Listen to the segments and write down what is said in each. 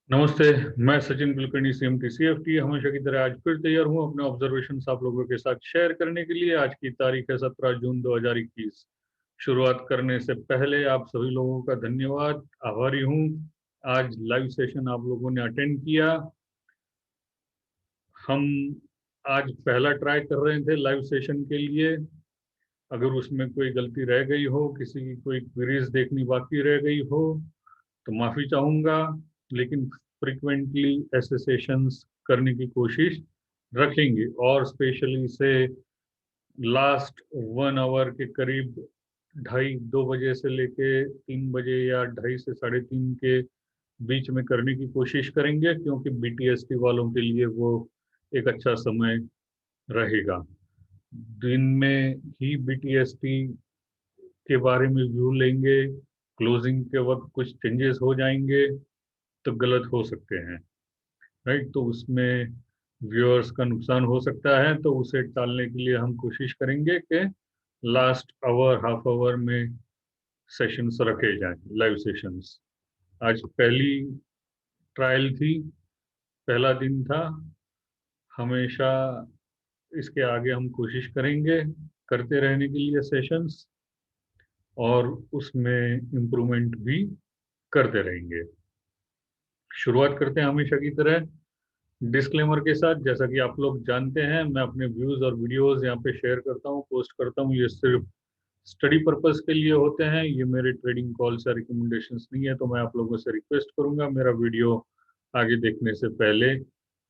नमस्ते। मैं Sachin Kulkarni CMT CFT हमेशा की तरह आज फिर तैयार हूँ अपने ऑब्जर्वेशन आप लोगों के साथ शेयर करने के लिए। आज की तारीख है 17 जून 2021। शुरुआत करने से पहले आप सभी लोगों का धन्यवाद, आभारी हूँ। आज लाइव सेशन आप लोगों ने अटेंड किया। हम आज पहला ट्राई कर रहे थे लाइव सेशन के लिए। अगर उसमें कोई गलती रह गई हो, किसी की कोई क्वेरीज देखनी बाकी रह गई हो तो माफी चाहूंगा, लेकिन फ्रिक्वेंटली ऐसे सेशंस करने की कोशिश रखेंगे। और स्पेशली से लास्ट 1 आवर के करीब 2:30 से लेके 3 बजे या 2:30 से 3:30 के बीच में करने की कोशिश करेंगे, क्योंकि BTST वालों के लिए वो एक अच्छा समय रहेगा। दिन में ही BTST के बारे में व्यू लेंगे, क्लोजिंग के वक्त कुछ चेंजेस हो जाएंगे तो गलत हो सकते हैं, राइट। तो उसमें व्यूअर्स का नुकसान हो सकता है, तो उसे टालने के लिए हम कोशिश करेंगे कि लास्ट आवर हाफ आवर में सेशंस रखे जाएं, लाइव सेशंस। आज पहली ट्रायल थी, पहला दिन था। हमेशा इसके आगे हम कोशिश करेंगे करते रहने के लिए सेशंस, और उसमें इम्प्रूवमेंट भी करते रहेंगे। शुरुआत करते हैं हमेशा की तरह डिस्क्लेमर के साथ। जैसा कि आप लोग जानते हैं, मैं अपने व्यूज और वीडियोस यहाँ पे शेयर करता हूँ, पोस्ट करता हूँ। ये सिर्फ स्टडी पर्पस के लिए होते हैं, ये मेरे ट्रेडिंग कॉल्स या रिकमेंडेशंस नहीं है। तो मैं आप लोगों से रिक्वेस्ट करूंगा, मेरा वीडियो आगे देखने से पहले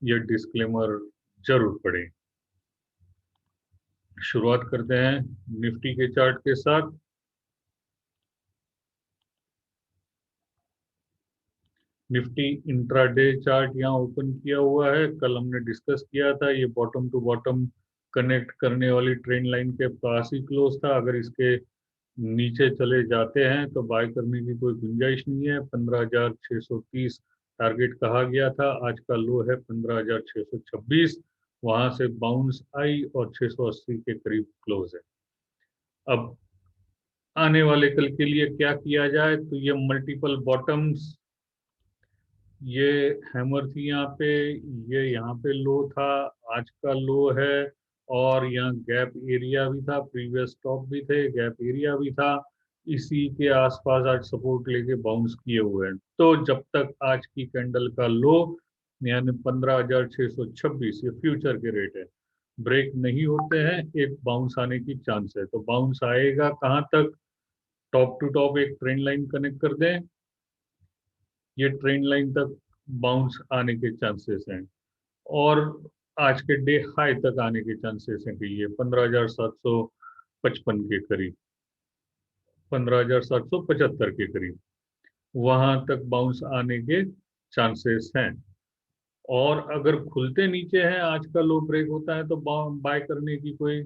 ये डिस्क्लेमर जरूर पढ़ें। शुरुआत करते हैं निफ्टी के चार्ट के साथ। निफ्टी इंट्राडे चार्ट यहाँ ओपन किया हुआ है। कल हमने डिस्कस किया था, ये बॉटम टू बॉटम कनेक्ट करने वाली ट्रेंड लाइन के पास ही क्लोज था। अगर इसके नीचे चले जाते हैं तो बाय करने की कोई गुंजाइश नहीं है। 15,630 टारगेट कहा गया था, आज का लो है 15,626। वहां से बाउंस आई और 680 के करीब क्लोज है। अब आने वाले कल के लिए क्या किया जाए, तो ये मल्टीपल बॉटम्स, ये हैमर थी यहाँ पे, ये यहाँ पे लो था, आज का लो है। और यहाँ गैप एरिया भी था, प्रीवियस टॉप भी थे, गैप एरिया भी था। इसी के आसपास आज सपोर्ट लेके बाउंस किए हुए हैं। तो जब तक आज की कैंडल का लो यानी 15,626, ये फ्यूचर के रेट है, ब्रेक नहीं होते हैं, एक बाउंस आने की चांस है। तो बाउंस आएगा कहाँ तक? टॉप टू टॉप एक ट्रेंड लाइन कनेक्ट कर दें, ये ट्रेंड लाइन तक बाउंस आने के चांसेस हैं। और आज के डे हाई तक आने के चांसेस हैं कि ये 15,755 के करीब, 15,775 के करीब, वहां तक बाउंस आने के चांसेस हैं। और अगर खुलते नीचे हैं, आज का लो ब्रेक होता है, तो बाय करने की कोई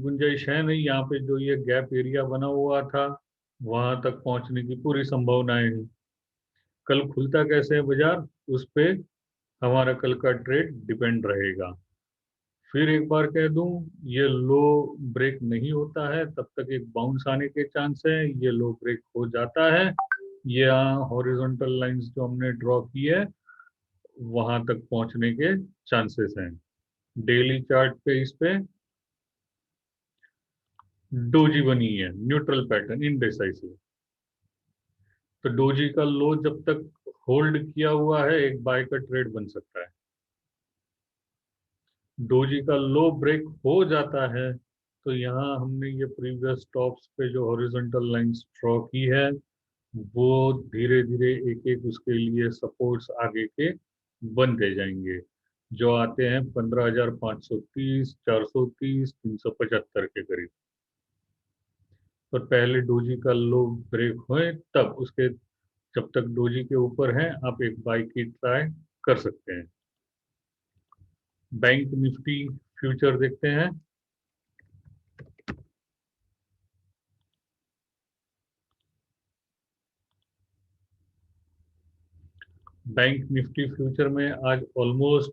गुंजाइश है नहीं। यहाँ पे जो ये गैप एरिया बना हुआ था, वहां तक पहुंचने की पूरी संभावनाएं हैं। कल खुलता कैसे है बाजार, उस पे हमारा कल का ट्रेड डिपेंड रहेगा। फिर एक बार कह दूं, ये लो ब्रेक नहीं होता है तब तक एक बाउंस आने के चांस है। ये लो ब्रेक हो जाता है, ये हॉरिजॉन्टल लाइंस जो हमने ड्रॉ की है, वहां तक पहुंचने के चांसेस हैं। डेली चार्ट पे इस पे डोजी बनी है, न्यूट्रल पैटर्न, इनडिसाइसिव। तो डोजी का लो जब तक होल्ड किया हुआ है, एक बाय का ट्रेड बन सकता है। डोजी का लो ब्रेक हो जाता है तो यहाँ हमने ये प्रीवियस टॉप्स पे जो हॉरिजॉन्टल लाइंस ड्रॉ की है, वो धीरे धीरे एक एक उसके लिए सपोर्ट्स आगे के बनते जाएंगे, जो आते हैं 15,530, 430, 375 के करीब। तो पहले डोजी का लो ब्रेक होए, तब उसके, जब तक डोजी के ऊपर है, आप एक बाई की ट्राई कर सकते हैं। बैंक निफ्टी फ्यूचर देखते हैं। बैंक निफ्टी फ्यूचर में आज ऑलमोस्ट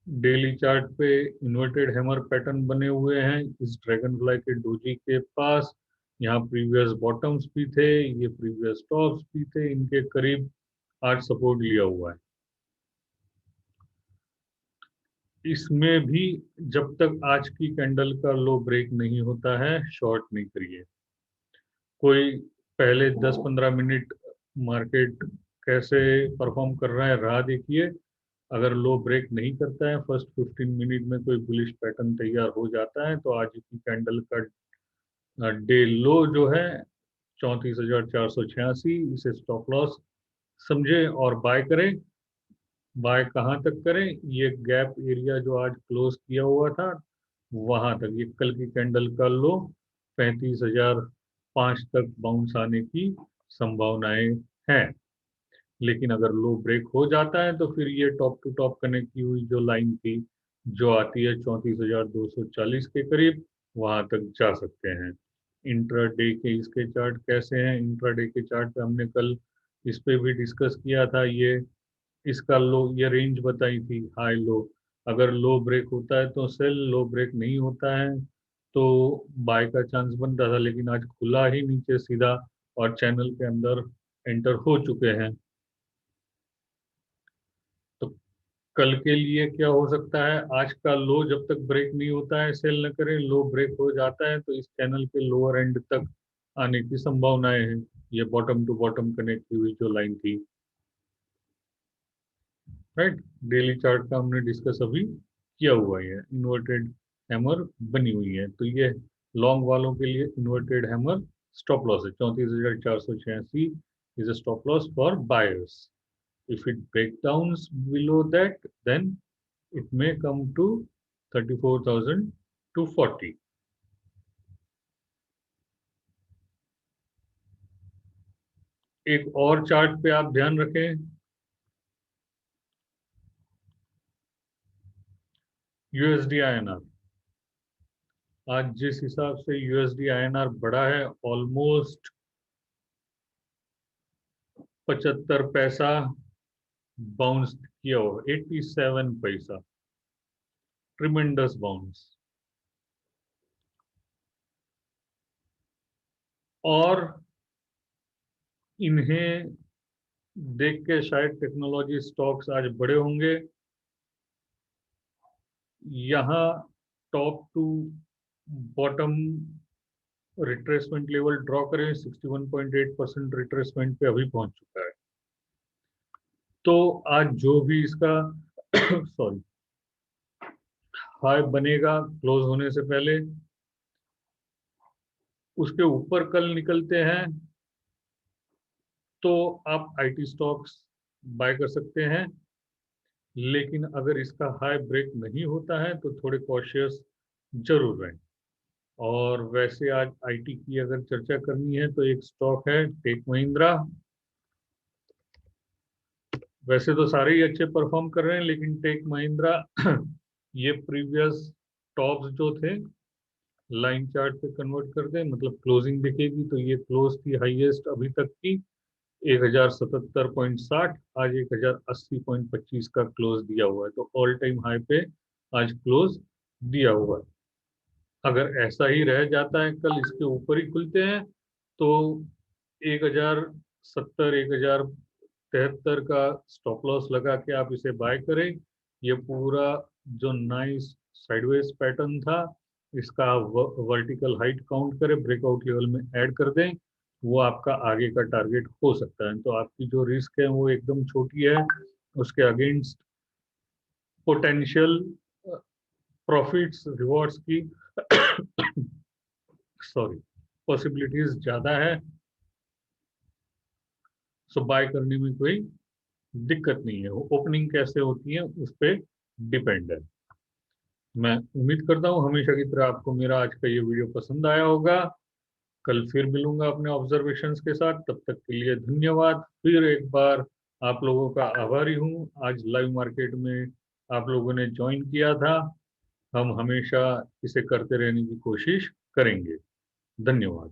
डेली चार्ट पे इन्वर्टेड हैमर पैटर्न बने हुए हैं इस ड्रैगन फ्लाई के डोजी के पास। यहाँ प्रीवियस बॉटम्स भी थे, ये प्रीवियस टॉप्स भी थे, इनके करीब आज सपोर्ट लिया हुआ है। इसमें भी जब तक आज की कैंडल का लो ब्रेक नहीं होता है, शॉर्ट नहीं करिए। कोई पहले 10-15 मिनट मार्केट कैसे परफॉर्म कर रहा है राह देखिए। अगर लो ब्रेक नहीं करता है, फर्स्ट 15 मिनट में कोई बुलिश पैटर्न तैयार हो जाता है, तो आज की कैंडल का डे लो जो है 34,486, इसे स्टॉप लॉस समझे और बाय करें। बाय कहाँ तक करें? ये गैप एरिया जो आज क्लोज किया हुआ था वहां तक, ये कल की कैंडल का लो 35,005 तक बाउंस आने की संभावनाएं हैं। लेकिन अगर लो ब्रेक हो जाता है तो फिर ये टॉप टू टॉप कनेक्ट की हुई जो लाइन थी, जो आती है 34,240 के करीब, वहां तक जा सकते हैं। इंट्राडे के इसके चार्ट कैसे हैं? इंट्राडे के चार्ट पे हमने कल इस पे भी डिस्कस किया था। ये इसका लो, ये रेंज बताई थी हाई लो। अगर लो ब्रेक होता है तो सेल, लो ब्रेक नहीं होता है तो बाय का चांस बनता था, लेकिन आज खुला ही नीचे सीधा और चैनल के अंदर एंटर हो चुके हैं। तो कल के लिए क्या हो सकता है? आज का लो जब तक ब्रेक नहीं होता है सेल न करें, लो ब्रेक हो जाता है तो इस चैनल के लोअर एंड तक आने की संभावनाएं हैं। ये बॉटम टू बॉटम कनेक्ट की हुई जो लाइन थी, राइट। डेली चार्ट का हमने डिस्कस अभी किया हुआ है। इन्वर्टेड हैमर बनी हुई है, तो ये लॉन्ग वालों के लिए इन्वर्टेड हैमर स्टॉप लॉस है। 34,486 is a stop loss for buyers. If it breaks down below that, then it may come to 34,240. एक और चार्ट पे आप ध्यान रखें, यूएसडी आईएनआर। आज जिस हिसाब से यूएसडी आईएनआर बढ़ा है, ऑलमोस्ट 75 पैसा बाउंस किया हो, 87 पैसा, ट्रिमेंडस बाउंस। और इन्हें देख के शायद टेक्नोलॉजी स्टॉक्स आज बड़े होंगे। यहाँ top to bottom retracement level draw करें, 61.8% रिट्रेसमेंट पे अभी पहुंच चुका है। तो आज जो भी इसका सॉरी हाई बनेगा क्लोज होने से पहले, उसके ऊपर कल निकलते हैं तो आप आईटी स्टॉक्स बाय कर सकते हैं। लेकिन अगर इसका हाई ब्रेक नहीं होता है तो थोड़े कॉशियस जरूर रहें। और वैसे आज आईटी की अगर चर्चा करनी है तो एक स्टॉक है टेक महिंद्रा। वैसे तो सारे ही अच्छे परफॉर्म कर रहे हैं, लेकिन टेक महिंद्रा ये प्रीवियस टॉप्स जो थे लाइन चार्ट पे कन्वर्ट कर दें, मतलब क्लोजिंग दिखेगी तो ये क्लोज थी हाईएस्ट अभी तक की 1077.60, आज 1080.25 का क्लोज दिया हुआ है, तो ऑल टाइम हाई पे आज क्लोज दिया हुआ है। अगर ऐसा ही रह जाता है, कल इसके ऊपर ही खुलते हैं तो 1070, 1073 का स्टॉप लॉस लगा के आप इसे बाय करें। ये पूरा जो नाइस साइडवेज पैटर्न था, इसका वर्टिकल हाइट काउंट करें, ब्रेकआउट लेवल में ऐड कर दें, वो आपका आगे का टारगेट हो सकता है। तो आपकी जो रिस्क है वो एकदम छोटी है, उसके अगेंस्ट पोटेंशियल प्रॉफिट्स रिवॉर्ड्स की सॉरी पॉसिबिलिटीज ज्यादा है। सो बाय करने में कोई दिक्कत नहीं है। ओपनिंग कैसे होती है उस पर डिपेंड है। मैं उम्मीद करता हूँ हमेशा की तरह आपको मेरा आज का ये वीडियो पसंद आया होगा। कल फिर मिलूंगा अपने ऑब्जर्वेशंस के साथ, तब तक के लिए धन्यवाद। फिर एक बार आप लोगों का आभारी हूँ, आज लाइव मार्केट में आप लोगों ने ज्वाइन किया था। हम हमेशा इसे करते रहने की कोशिश करेंगे। धन्यवाद।